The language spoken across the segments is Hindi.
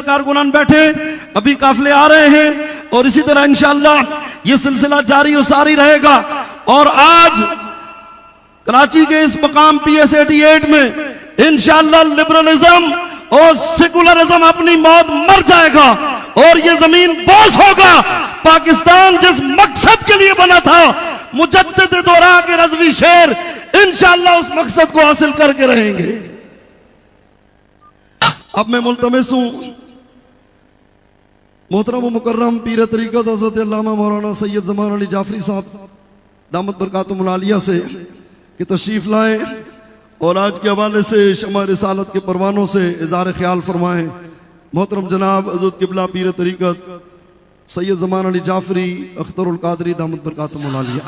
कारकुनान बैठे, अभी काफिले आ रहे हैं और इसी तरह इंशाअल्लाह ये सिलसिला जारी और सारी रहेगा। और आज कराची के इस मकाम PS 88 में इंशाअल्लाह लिबरलिज्म और सेकुलरिज्म अपनी मौत मर जाएगा और ये जमीन बोझ होगा। पाकिस्तान जिस मकसद के लिए बना था, मुजद्दिद दौरा के रज़वी शेर इंशाअल्लाह उस मकसद को हासिल करके रहेंगे। अब मैं मुल्तमिस हूं मोहतरम व मुकर्रम पीर तरीक़त हज़रत अल्लामा मौलाना सैयद ज़मान अली जाफरी साहब दामत बरकातुहुल आलिया से कि तशरीफ लाएं और आज के हवाले से शमा रिसालत के परवानों से इज़हार ख्याल फरमाएं। मोहतरम जनाब हज़रत क़िबला पीर तरीक़त सैयद ज़मान अली जाफरी अख्तरुल क़ादरी दामत बरकातुहुल आलिया।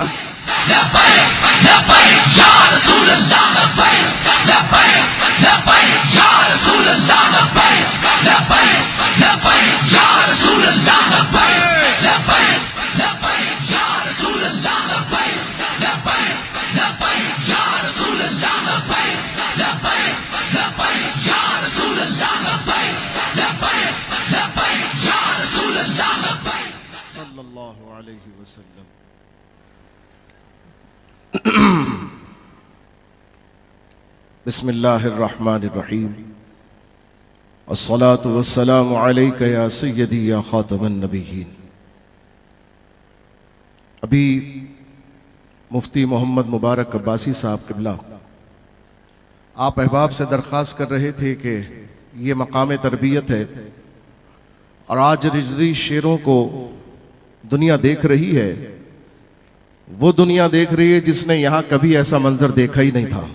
सल्लल्लाहु अलैहि वसल्लम। बिस्मिल्लाहिर्रहमानिर्रहीम। अस्सलातु वस्सलामु अलैका या सय्यदी या खातमन नबिय्यीन। अभी मुफ्ती मोहम्मद मुबारक अब्बासी साहब क़िबला आप अहबाब से दरख्वास्त कर रहे थे कि ये मकाम तरबियत है और आज रिजवी शेरों को दुनिया देख रही है। वो दुनिया देख रही है जिसने यहाँ कभी ऐसा मंजर देखा ही नहीं था।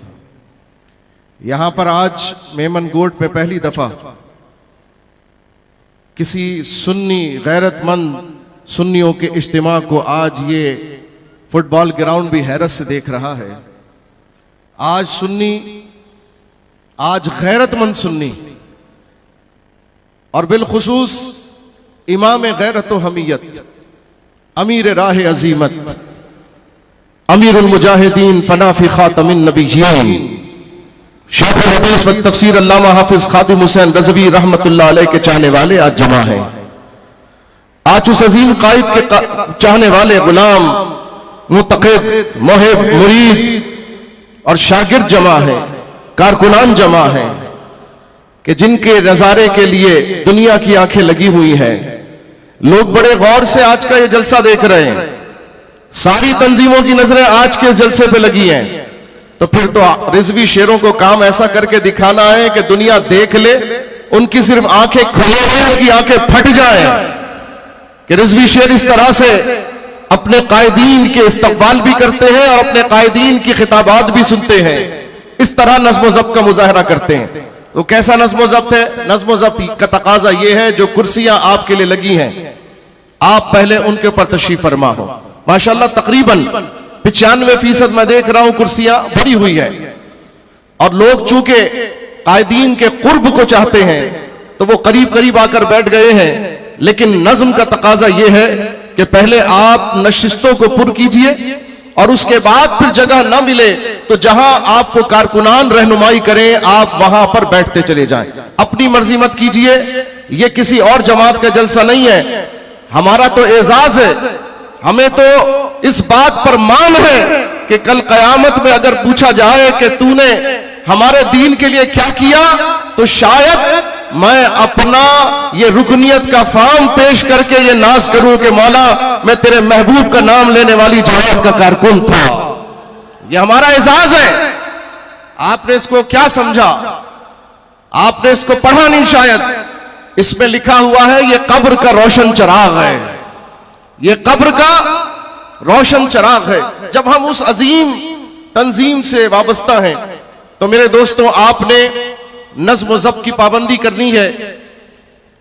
यहाँ पर आज मेमन गोट में पहली दफा किसी सुन्नी गैरतमंद सुन्नियों के इज्तिमा को आज ये फुटबॉल ग्राउंड भी हैरत से देख रहा है। आज सुन्नी, आज गैरतमंद सुन्नी और बिलखुसूस इमाम गैरत व हमीयत, अमीर राह अजीमत, अमीरुल मुजाहिदीन फनाफी खातमिन नबिय्यीन, शेख हदीस व तफसीर अल्लामा हाफिज खादिम हुसैन रज़वी रहमतुल्लाह अलैह के चाहने वाले आज जमा हैं। आज उस अजीम कायद के चाहने वाले गुलाम, मुतक़िद, मोहिब, मुरीद और शागिर्द जमा है, कारकुनान जमा है कि जिनके नजारे के लिए दुनिया की आंखें लगी हुई हैं। लोग बड़े गौर से आज का ये जलसा देख रहे हैं। सारी तंजीमों की नजरें आज के इस जलसे पे लगी हैं। तो फिर तो रिजवी शेरों को काम ऐसा करके दिखाना है कि दुनिया देख ले, उनकी सिर्फ आंखें खुले हैं, उनकी आंखें फट जाएं कि रिजवी शेर इस तरह से अपने कायदीन के इस्तकबाल भी करते हैं और अपने कायदीन की खिताबात भी सुनते हैं। इस तरह नज़्म व ज़ब्त का मुजाहरा करते हैं। तो कैसा नज़्म व ज़ब्त है? नज़्म व ज़ब्त का तकाजा यह है जो कुर्सियां आपके लिए लगी हैं, आप पहले उनके ऊपर तशरीफ फरमा हो। माशाअल्लाह तकरीबन 95% मैं देख रहा हूं कुर्सियां भरी हुई है और लोग चूंकि कायदीन के कुर्ब को चाहते हैं तो वो करीब करीब आकर बैठ गए हैं। लेकिन नज़्म का तकाजा यह है कि पहले आप नशिस्तों को पुर कीजिए और उसके बाद फिर जगह ना मिले तो जहां आपको कारकुनान रहनुमाई करें आप वहां पर बैठते चले जाएं। अपनी मर्जी मत कीजिए। यह किसी और जमात का जलसा नहीं है, हमारा तो एजाज है। हमें तो इस बात पर मान है कि कल कयामत में अगर पूछा जाए कि तूने हमारे दीन के लिए क्या किया, तो शायद मैं अपना ये रुकनियत का फार्म पेश करके ये नाज करूं कि मौला मैं तेरे महबूब का नाम लेने वाली जमात का कारकुन था। ये हमारा एजाज है। आपने इसको क्या समझा? आपने इसको पढ़ा नहीं शायद। इसमें लिखा हुआ है ये कब्र का रोशन चिराग है, ये कब्र का रोशन चिराग है। जब हम उस अजीम तंजीम से वाबस्ता हैं तो मेरे दोस्तों आपने नज़्म व ज़ब्त की पाबंदी करनी है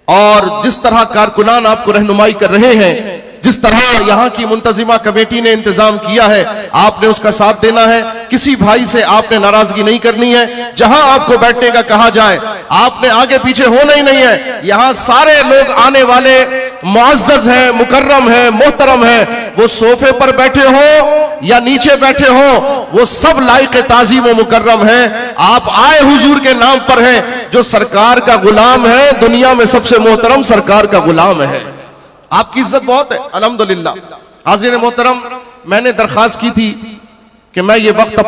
और जिस तरह कारकुनान आपको रहनुमाई कर रहे हैं, जिस तरह यहाँ की मुंतजिमा कमेटी ने इंतजाम किया है, आपने उसका साथ देना है। किसी भाई से आपने नाराजगी नहीं करनी है। जहां आपको बैठने का कहा जाए आपने आगे पीछे होना ही नहीं है। यहाँ सारे लोग आने वाले मुअज़्ज़ज़ हैं, मुकर्रम हैं, मोहतरम हैं। वो सोफे पर बैठे हो या नीचे बैठे हो, वो सब लायक ताजीम व मुकर्रम है। आप आए हुजूर के नाम पर हैं, जो सरकार का गुलाम है, दुनिया में सबसे मोहतरम सरकार का गुलाम है। आपकी इज्जत बहुत है अल्हम्दुलिल्लाह। हाज़िर मोहतरम, मैंने दरख्वास्त की थी कि मैं ये वक्त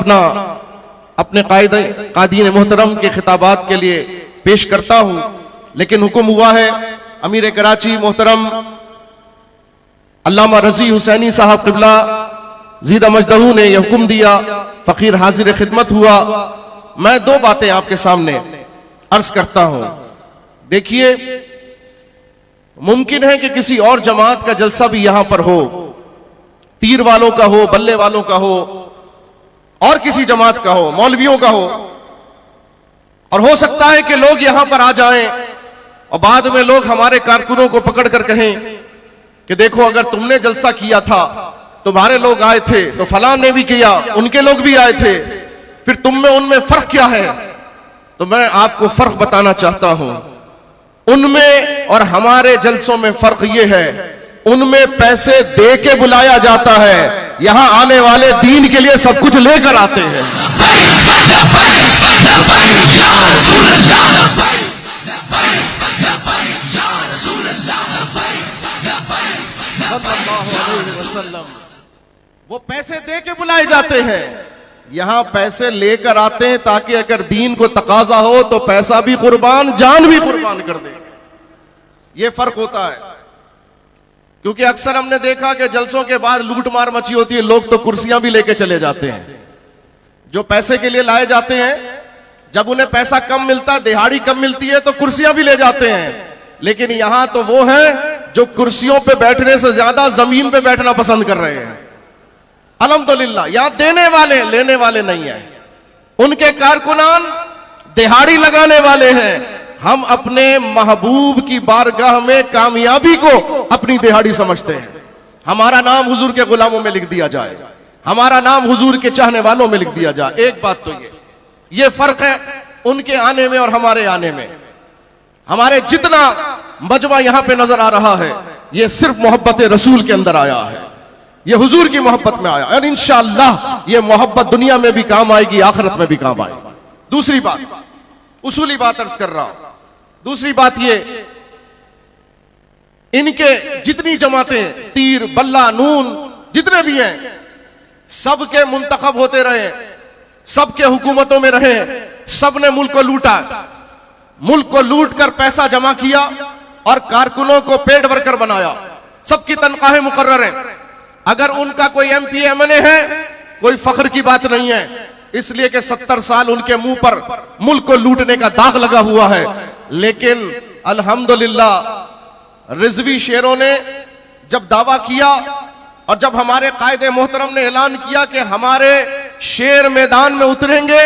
अपने कायदीन मोहतरम के खिताबात के लिए पेश करता हूं, लेकिन हुक्म हुआ है अमीर कराची मोहतरम अल्लामा रजी हुसैनी साहब क़िबला ज़ीदा मजदहू ने यह हुक्म दिया, फ़कीर हाजिर खिदमत हुआ। मैं दो बातें आपके सामने अर्ज करता हूं। देखिए, मुमकिन है कि किसी और जमात का जलसा भी यहां पर हो, तीर वालों का हो, बल्ले वालों का हो, और किसी जमात का हो, मौलवियों का हो, और हो सकता है कि लोग यहां पर आ जाएं और बाद में लोग हमारे कारकुनों को पकड़ कर कहें कि देखो, अगर तुमने जलसा किया था, तुम्हारे लोग आए थे, तो फलां ने भी किया, उनके लोग भी आए थे, फिर तुम में उनमें फर्क क्या है? तो मैं आपको फर्क बताना चाहता हूं। उनमें और हमारे जलसों में फर्क यह है, उनमें पैसे दे के बुलाया जाता है, यहां आने वाले दीन के लिए सब कुछ लेकर आते हैं। वो पैसे दे के बुलाए जाते हैं, यहां पैसे लेकर आते हैं ताकि अगर दीन को तकाजा हो तो पैसा भी कुर्बान, जान भी कुर्बान कर दे। ये फर्क होता है, क्योंकि अक्सर हमने देखा कि जलसों के बाद लूट मार मची होती है, लोग तो कुर्सियां भी लेके चले जाते हैं। जो पैसे के लिए लाए जाते हैं, जब उन्हें पैसा कम मिलता, दिहाड़ी कम मिलती है, तो कुर्सियां भी ले जाते हैं। लेकिन यहां तो वो हैं जो कुर्सियों पे बैठने से ज्यादा जमीन पे बैठना पसंद कर रहे हैं। अल्हम्दुलिल्लाह, यहां देने वाले लेने वाले नहीं है, उनके कारकुनान दिहाड़ी लगाने वाले हैं। हम अपने महबूब की बारगाह में कामयाबी को अपनी दिहाड़ी समझते हैं। हमारा नाम हुजूर के गुलामों में लिख दिया जाए, हमारा नाम हुजूर के चाहने वालों में लिख दिया जाए। एक बात तो ये फर्क है उनके आने में और हमारे आने में। हमारे जितना मजमा यहां पे नजर आ रहा है, ये सिर्फ मोहब्बत रसूल के अंदर आया है, ये हुजूर की मोहब्बत में आया, और इंशाअल्लाह ये मोहब्बत दुनिया में भी काम आएगी, आखिरत में भी काम आएगी। दूसरी बात, उसूली बात अर्ज कर रहा हूं। दूसरी बात ये, इनके जितनी जमातें, तीर, बल्ला, नून, जितने भी हैं, सबके मुंतखब होते रहे, सबके हुकूमतों में रहे, सबने मुल्क को लूटा, मुल्क को लूट कर पैसा जमा किया और कारकुनों को पेड वर्कर बनाया, सबकी तनख्वाहें मुकर्रर हैं। अगर उनका कोई एमपी एमएनए है, कोई फख्र की बात नहीं है, इसलिए कि 70 साल उनके मुंह पर मुल्क को लूटने का दाग लगा हुआ है। लेकिन अल्हम्दुलिल्लाह रिजवी शेरों ने जब दावा किया और जब हमारे कायदे मोहतरम ने ऐलान किया कि हमारे शेर मैदान में उतरेंगे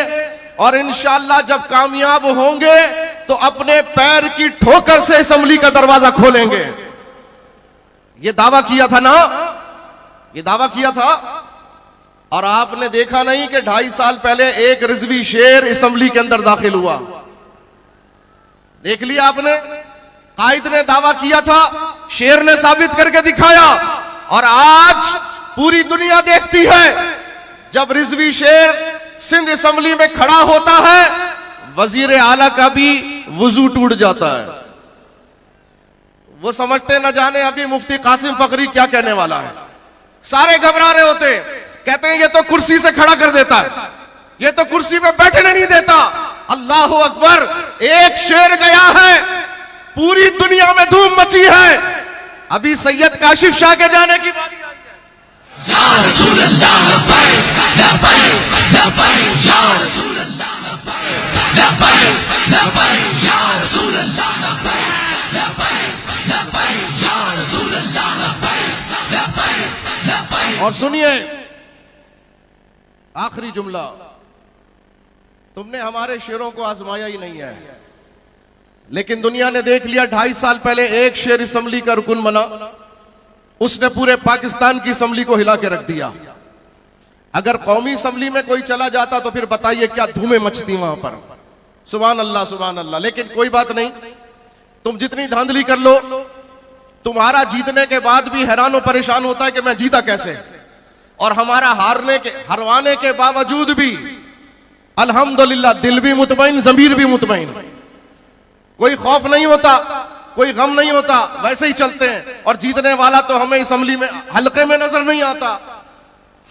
और इंशाअल्लाह जब कामयाब होंगे तो अपने पैर की ठोकर से असेंबली का दरवाजा खोलेंगे, ये दावा किया था ना, ये दावा किया था। और आपने देखा नहीं कि 2.5 साल पहले एक रिजवी शेर असेंबली के अंदर दाखिल हुआ, देख लिया आपने। कायद ने दावा किया था, शेर ने साबित करके दिखाया, और आज पूरी दुनिया देखती है जब रिजवी शेर सिंध असेंबली में खड़ा होता है, वजीर आला का भी वजू टूट जाता है। वो समझते न जाने अभी मुफ्ती कासिम फकरी क्या कहने वाला है। सारे घबरा रहे होते, कहते हैं ये तो कुर्सी से खड़ा कर देता है, ये तो कुर्सी पे बैठने नहीं देता। अल्लाह अकबर, एक शेर गया है, पूरी दुनिया में धूम मची है। अभी सैयद काशिफ शाह के जाने की बारी आई है। या रसूल अल्लाह लब्बैक लब्बैक लब्बैक या रसूल अल्लाह लब्बैक लब्बैक लब्बैक या रसूल अल्लाह लब्बैक लब्बैक लब्बैक या रसूल अल्लाह लब्बैक लब्बैक लब्बैक। और सुनिए आखिरी जुमला, तुमने हमारे शेरों को आजमाया ही नहीं है, लेकिन दुनिया ने देख लिया। 2.5 साल पहले एक शेर असेंबली का रुकन बना, उसने पूरे पाकिस्तान की असेंबली को हिला के रख दिया। अगर कौमी असेंबली में कोई चला जाता तो फिर बताइए क्या धूमें मचती वहां पर। सुभान अल्लाह सुभान अल्लाह। लेकिन कोई बात नहीं, तुम जितनी धांधली कर लो, तुम्हारा जीतने के बाद भी हैरान और परेशान होता है कि मैं जीता कैसे, और हमारा हरवाने के बावजूद भी अल्हम्दुलिल्लाह दिल भी मुतमईन, ज़मीर भी मुतमईन, कोई खौफ नहीं होता, कोई गम नहीं होता, वैसे ही चलते हैं। और जीतने वाला तो हमें असेंबली में हल्के में नजर नहीं आता,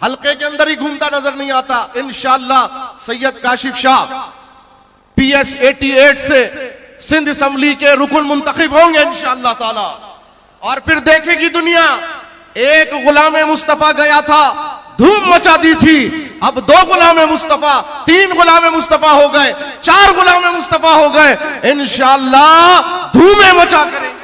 हल्के के अंदर ही घूमता नजर नहीं आता। इंशाअल्लाह सैयद काशिफ शाह PS 88 से सिंध असेंबली के रुकन मुंतखब होंगे इंशाअल्लाह ताला। और फिर देखेगी दुनिया, एक गुलाम मुस्तफा गया था, धूम मचा दी थी, अब 2 गुलाम मुस्तफा, 3 गुलाम मुस्तफा हो गए, 4 गुलाम मुस्तफा हो गए, इंशाअल्लाह धूमें मचा करेंगे।